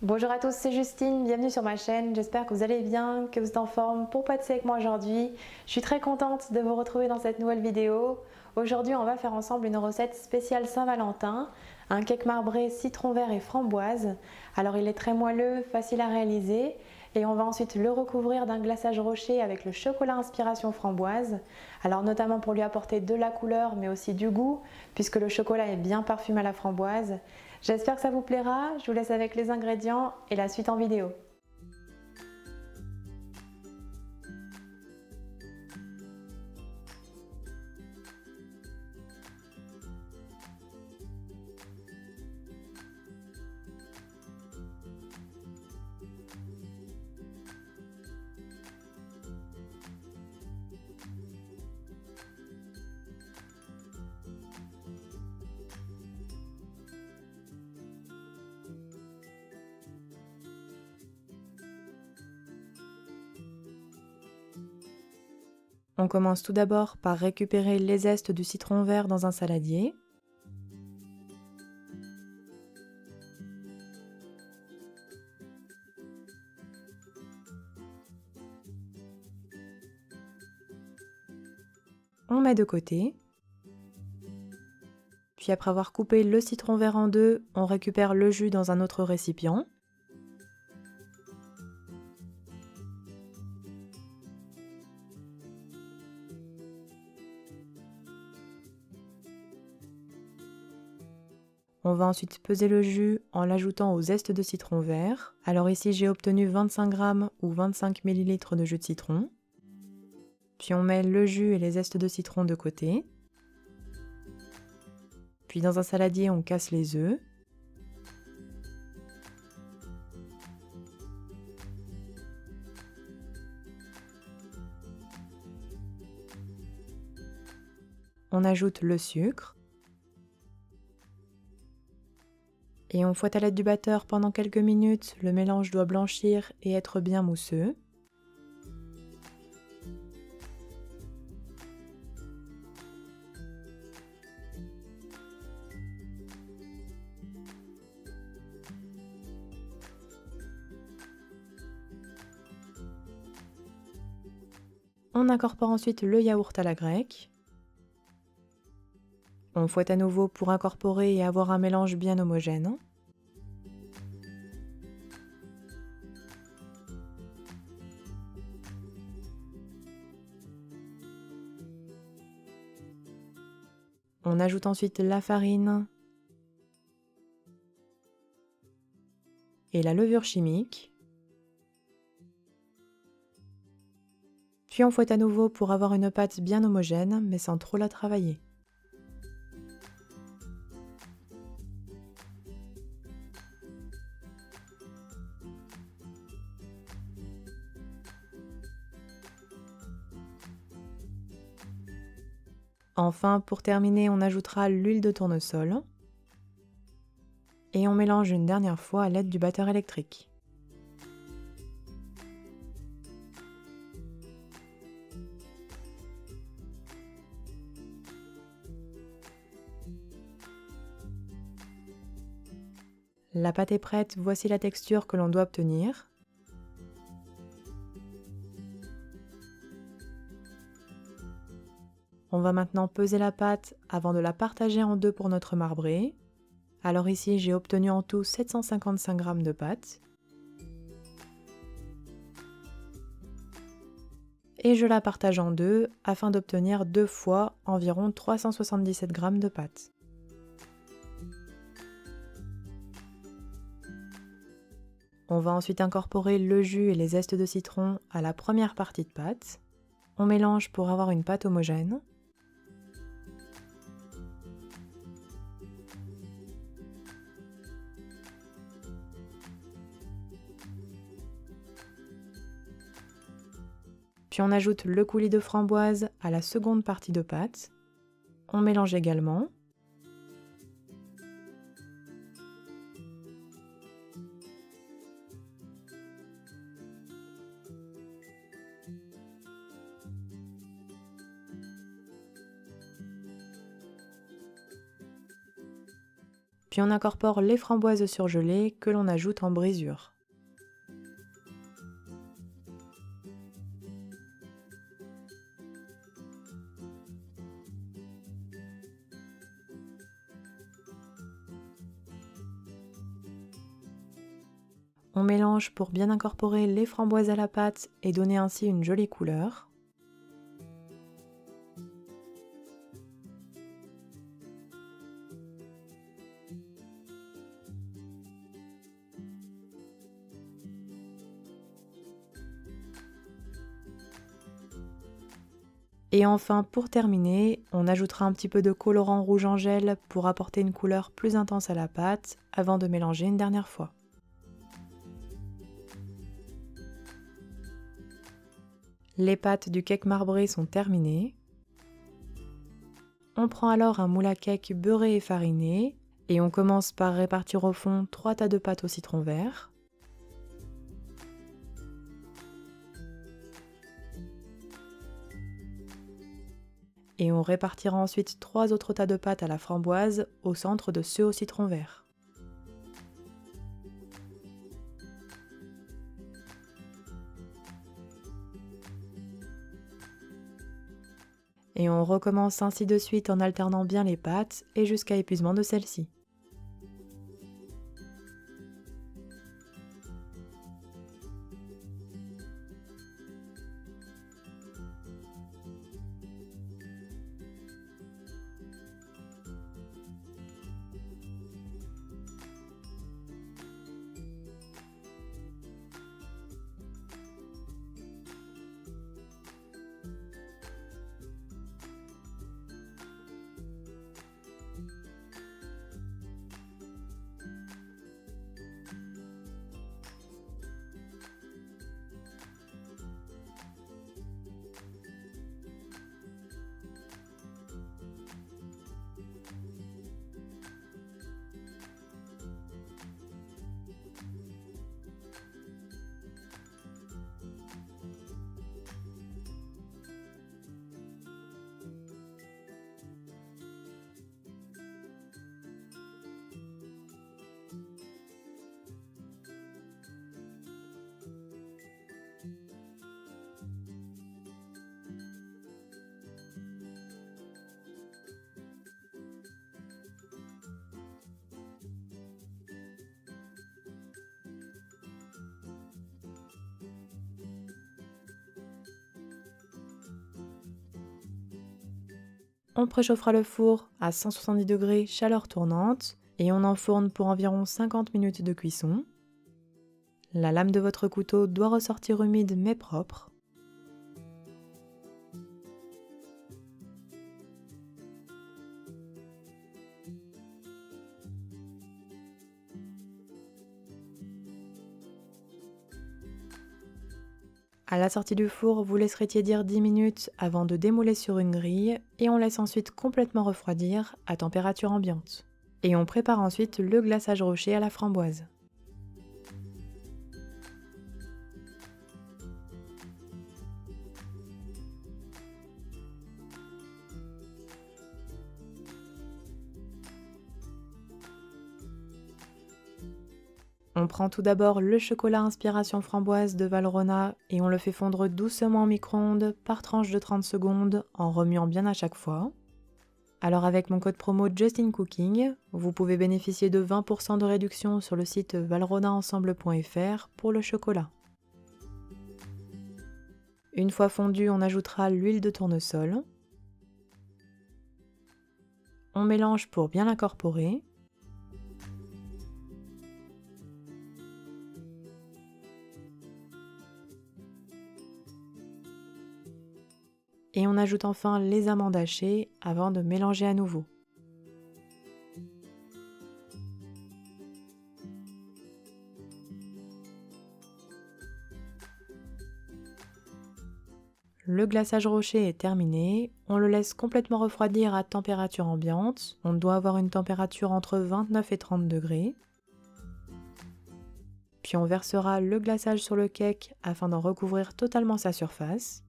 Bonjour à tous, c'est Justine, bienvenue sur ma chaîne, j'espère que vous allez bien, que vous êtes en forme pour pâtisser avec moi aujourd'hui. Je suis très contente de vous retrouver dans cette nouvelle vidéo. Aujourd'hui on va faire ensemble une recette spéciale Saint-Valentin, un cake marbré citron vert et framboise. Alors il est très moelleux, facile à réaliser et on va ensuite le recouvrir d'un glaçage rocher avec le chocolat inspiration framboise. Alors notamment pour lui apporter de la couleur mais aussi du goût puisque le chocolat est bien parfumé à la framboise. J'espère que ça vous plaira, je vous laisse avec les ingrédients et la suite en vidéo. On commence tout d'abord par récupérer les zestes du citron vert dans un saladier. On met de côté. Puis après avoir coupé le citron vert en deux, on récupère le jus dans un autre récipient. On va ensuite peser le jus en l'ajoutant aux zestes de citron vert. Alors ici j'ai obtenu 25 g ou 25 ml de jus de citron. Puis on met le jus et les zestes de citron de côté. Puis dans un saladier on casse les œufs. On ajoute le sucre. Et on fouette à l'aide du batteur pendant quelques minutes, le mélange doit blanchir et être bien mousseux. On incorpore ensuite le yaourt à la grecque. On fouette à nouveau pour incorporer et avoir un mélange bien homogène. On ajoute ensuite la farine et la levure chimique. Puis on fouette à nouveau pour avoir une pâte bien homogène mais sans trop la travailler. Enfin, pour terminer, on ajoutera l'huile de tournesol et on mélange une dernière fois à l'aide du batteur électrique. La pâte est prête, voici la texture que l'on doit obtenir. On va maintenant peser la pâte avant de la partager en deux pour notre marbré. Alors ici, j'ai obtenu en tout 755 g de pâte. Et je la partage en deux afin d'obtenir deux fois environ 377 g de pâte. On va ensuite incorporer le jus et les zestes de citron à la première partie de pâte. On mélange pour avoir une pâte homogène. Puis on ajoute le coulis de framboise à la seconde partie de pâte. On mélange également. Puis on incorpore les framboises surgelées que l'on ajoute en brisure. On mélange pour bien incorporer les framboises à la pâte et donner ainsi une jolie couleur. Et enfin, pour terminer, on ajoutera un petit peu de colorant rouge en gel pour apporter une couleur plus intense à la pâte avant de mélanger une dernière fois. Les pâtes du cake marbré sont terminées. On prend alors un moule à cake beurré et fariné et on commence par répartir au fond 3 tas de pâte au citron vert. Et on répartira ensuite 3 autres tas de pâte à la framboise au centre de ceux au citron vert. Et on recommence ainsi de suite en alternant bien les pâtes et jusqu'à épuisement de celles-ci. On préchauffera le four à 170 degrés chaleur tournante et on enfourne pour environ 50 minutes de cuisson. La lame de votre couteau doit ressortir humide mais propre. À la sortie du four, vous laisserez tiédir 10 minutes avant de démouler sur une grille et on laisse ensuite complètement refroidir à température ambiante. Et on prépare ensuite le glaçage rocher à la framboise. On prend tout d'abord le chocolat inspiration framboise de Valrhona et on le fait fondre doucement au micro-ondes par tranche de 30 secondes en remuant bien à chaque fois. Alors avec mon code promo JustinCooking, vous pouvez bénéficier de 20% de réduction sur le site valrhonaensemble.fr pour le chocolat. Une fois fondu, on ajoutera l'huile de tournesol. On mélange pour bien l'incorporer. Et on ajoute enfin les amandes hachées avant de mélanger à nouveau. Le glaçage rocher est terminé, on le laisse complètement refroidir à température ambiante. On doit avoir une température entre 29 et 30 degrés. Puis on versera le glaçage sur le cake afin d'en recouvrir totalement sa surface.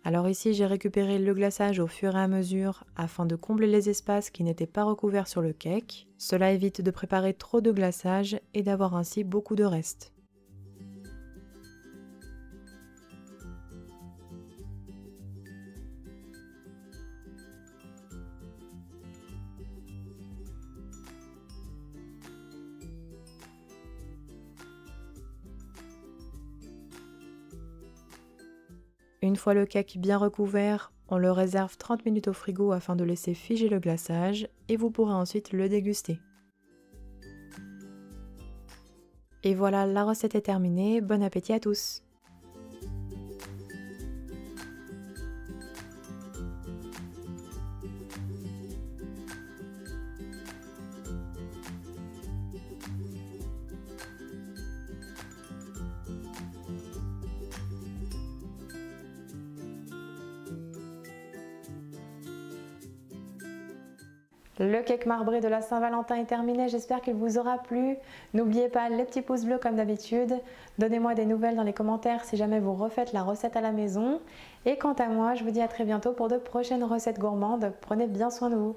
Alors ici, j'ai récupéré le glaçage au fur et à mesure afin de combler les espaces qui n'étaient pas recouverts sur le cake. Cela évite de préparer trop de glaçage et d'avoir ainsi beaucoup de restes. Une fois le cake bien recouvert, on le réserve 30 minutes au frigo afin de laisser figer le glaçage et vous pourrez ensuite le déguster. Et voilà, la recette est terminée, bon appétit à tous! Le cake marbré de la Saint-Valentin est terminé, j'espère qu'il vous aura plu. N'oubliez pas les petits pouces bleus comme d'habitude. Donnez-moi des nouvelles dans les commentaires si jamais vous refaites la recette à la maison. Et quant à moi, je vous dis à très bientôt pour de prochaines recettes gourmandes. Prenez bien soin de vous.